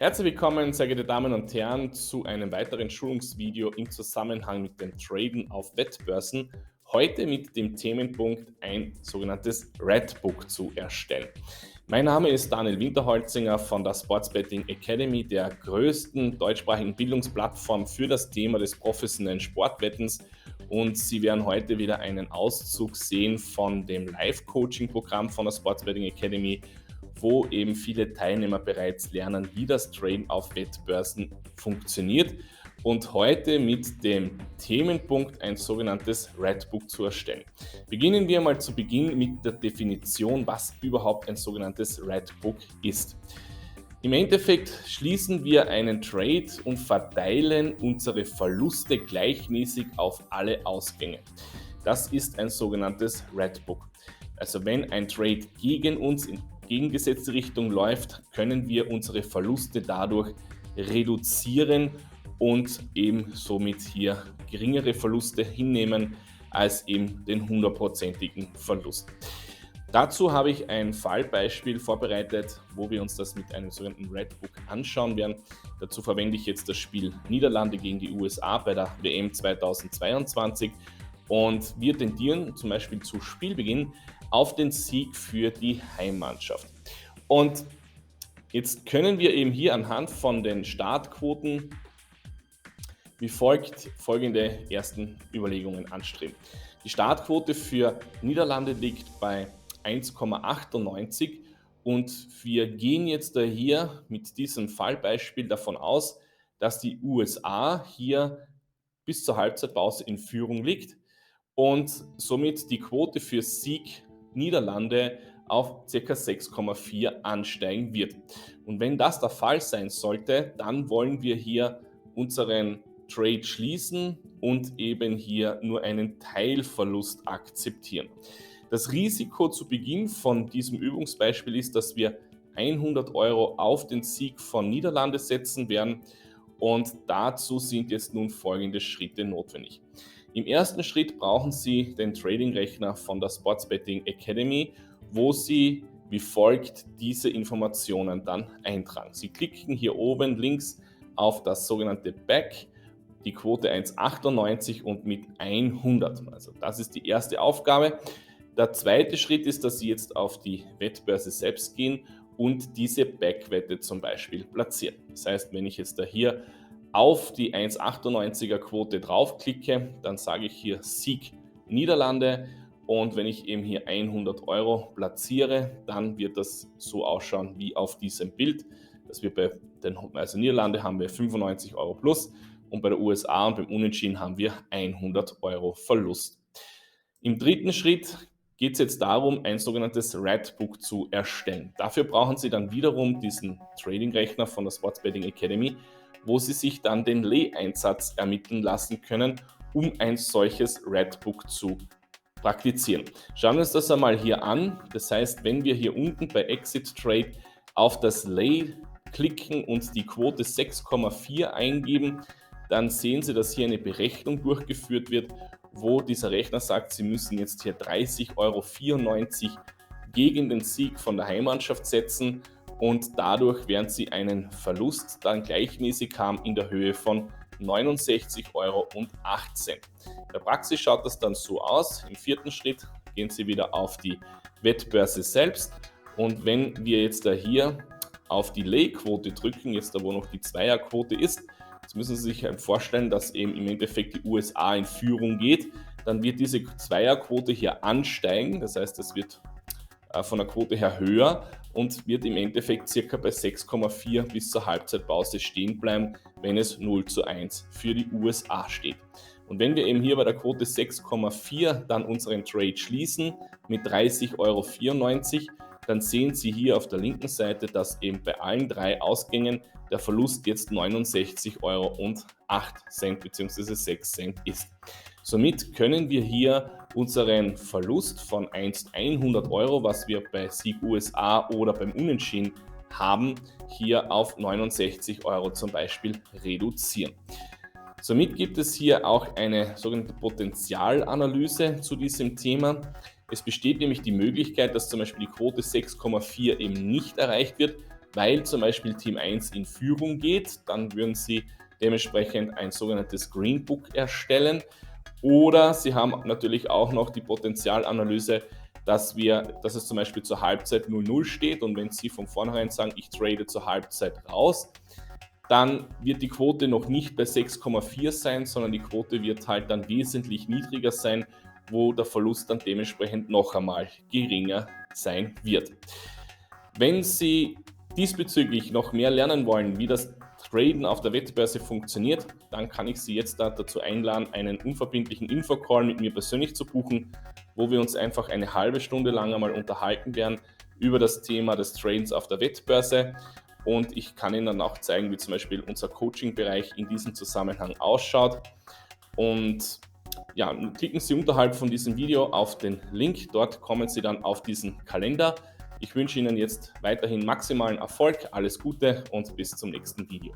Herzlich willkommen, sehr geehrte Damen und Herren, zu einem weiteren Schulungsvideo im Zusammenhang mit dem Traden auf Wettbörsen. Heute mit dem Themenpunkt ein sogenanntes Redbook zu erstellen. Mein Name ist Daniel Winterholzinger von der Sports Betting Academy, der größten deutschsprachigen Bildungsplattform für das Thema des professionellen Sportwettens. Und Sie werden heute wieder einen Auszug sehen von dem Live-Coaching-Programm von der Sports Betting Academy, wo eben viele Teilnehmer bereits lernen, wie das Traden auf Wettbörsen funktioniert und heute mit dem Themenpunkt ein sogenanntes Redbook zu erstellen. Beginnen wir mal zu Beginn mit der Definition, was überhaupt ein sogenanntes Redbook ist. Im Endeffekt schließen wir einen Trade und verteilen unsere Verluste gleichmäßig auf alle Ausgänge. Das ist ein sogenanntes Redbook. Also wenn ein Trade gegen uns in gegengesetzte Richtung läuft, können wir unsere Verluste dadurch reduzieren und eben somit hier geringere Verluste hinnehmen als eben den 100%igen Verlust. Dazu habe ich ein Fallbeispiel vorbereitet, wo wir uns das mit einem sogenannten Redbook anschauen werden. Dazu verwende ich jetzt das Spiel Niederlande gegen die USA bei der WM 2022 und wir tendieren zum Beispiel zu Spielbeginn auf den Sieg für die Heimmannschaft. Und jetzt können wir eben hier anhand von den Startquoten wie folgt folgende ersten Überlegungen anstreben. Die Startquote für Niederlande liegt bei 1,98 und wir gehen jetzt da hier mit diesem Fallbeispiel davon aus, dass die USA hier bis zur Halbzeitpause in Führung liegt und somit die Quote für Sieg Niederlande auf ca. 6,4 ansteigen wird. Und wenn das der Fall sein sollte, dann wollen wir hier unseren Trade schließen und eben hier nur einen Teilverlust akzeptieren. Das Risiko zu Beginn von diesem Übungsbeispiel ist, dass wir 100 Euro auf den Sieg von Niederlande setzen werden und dazu sind jetzt nun folgende Schritte notwendig. Im ersten Schritt brauchen Sie den Trading-Rechner von der Sports Betting Academy, wo Sie wie folgt diese Informationen dann eintragen. Sie klicken hier oben links auf das sogenannte Back, die Quote 1,98 und mit 100. Also das ist die erste Aufgabe. Der zweite Schritt ist, dass Sie jetzt auf die Wettbörse selbst gehen und diese Back-Wette zum Beispiel platzieren. Das heißt, wenn ich jetzt da hier auf die 1,98er Quote draufklicke, dann sage ich hier Sieg Niederlande und wenn ich eben hier 100 Euro platziere, dann wird das so ausschauen wie auf diesem Bild. Dass wir bei den Niederlande haben wir 95 Euro plus und bei der USA und beim Unentschieden haben wir 100 Euro Verlust. Im dritten Schritt geht es jetzt darum, ein sogenanntes Redbook zu erstellen. Dafür brauchen Sie dann wiederum diesen Trading-Rechner von der Sports Betting Academy, wo Sie sich dann den Lay-Einsatz ermitteln lassen können, um ein solches Redbook zu praktizieren. Schauen wir uns das einmal hier an. Das heißt, wenn wir hier unten bei Exit Trade auf das Lay klicken und die Quote 6,4 eingeben, dann sehen Sie, dass hier eine Berechnung durchgeführt wird, wo dieser Rechner sagt, Sie müssen jetzt hier 30,94 Euro gegen den Sieg von der Heimmannschaft setzen und dadurch werden Sie einen Verlust dann gleichmäßig haben in der Höhe von 69,18 Euro. In der Praxis schaut das dann so aus. Im vierten Schritt gehen Sie wieder auf die Wettbörse selbst und wenn wir jetzt da hier auf die Lay-Quote drücken, jetzt da wo noch die Zweierquote ist, jetzt müssen Sie sich halt vorstellen, dass eben im Endeffekt die USA in Führung geht, dann wird diese Zweierquote hier ansteigen, das heißt, es wird von der Quote her höher und wird im Endeffekt circa bei 6,4 bis zur Halbzeitpause stehen bleiben, wenn es 0:1 für die USA steht. Und wenn wir eben hier bei der Quote 6,4 dann unseren Trade schließen mit 30,94 Euro, dann sehen Sie hier auf der linken Seite, dass eben bei allen drei Ausgängen der Verlust jetzt 69,08 Euro bzw. 6 Cent ist. Somit können wir hier unseren Verlust von 100 Euro, was wir bei Sieg USA oder beim Unentschieden haben, hier auf 69 Euro zum Beispiel reduzieren. Somit gibt es hier auch eine sogenannte Potenzialanalyse zu diesem Thema. Es besteht nämlich die Möglichkeit, dass zum Beispiel die Quote 6,4 eben nicht erreicht wird weil zum Beispiel Team 1 in Führung geht. Dann würden Sie dementsprechend ein sogenanntes Greenbook erstellen. Oder Sie haben natürlich auch noch die Potenzialanalyse, dass es zum Beispiel zur Halbzeit 0-0 steht und wenn Sie von vornherein sagen, ich trade zur Halbzeit raus, dann wird die Quote noch nicht bei 6,4 sein, sondern die Quote wird halt dann wesentlich niedriger sein, wo der Verlust dann dementsprechend noch einmal geringer sein wird. Wenn Sie diesbezüglich noch mehr lernen wollen, wie das Traden auf der Wettbörse funktioniert, dann kann ich Sie jetzt dazu einladen, einen unverbindlichen Infocall mit mir persönlich zu buchen, wo wir uns einfach eine halbe Stunde lang einmal unterhalten werden über das Thema des Tradens auf der Wettbörse. Und ich kann Ihnen dann auch zeigen, wie zum Beispiel unser Coaching-Bereich in diesem Zusammenhang ausschaut. Und ja, klicken Sie unterhalb von diesem Video auf den Link, dort kommen Sie dann auf diesen Kalender. Ich wünsche Ihnen jetzt weiterhin maximalen Erfolg, alles Gute und bis zum nächsten Video.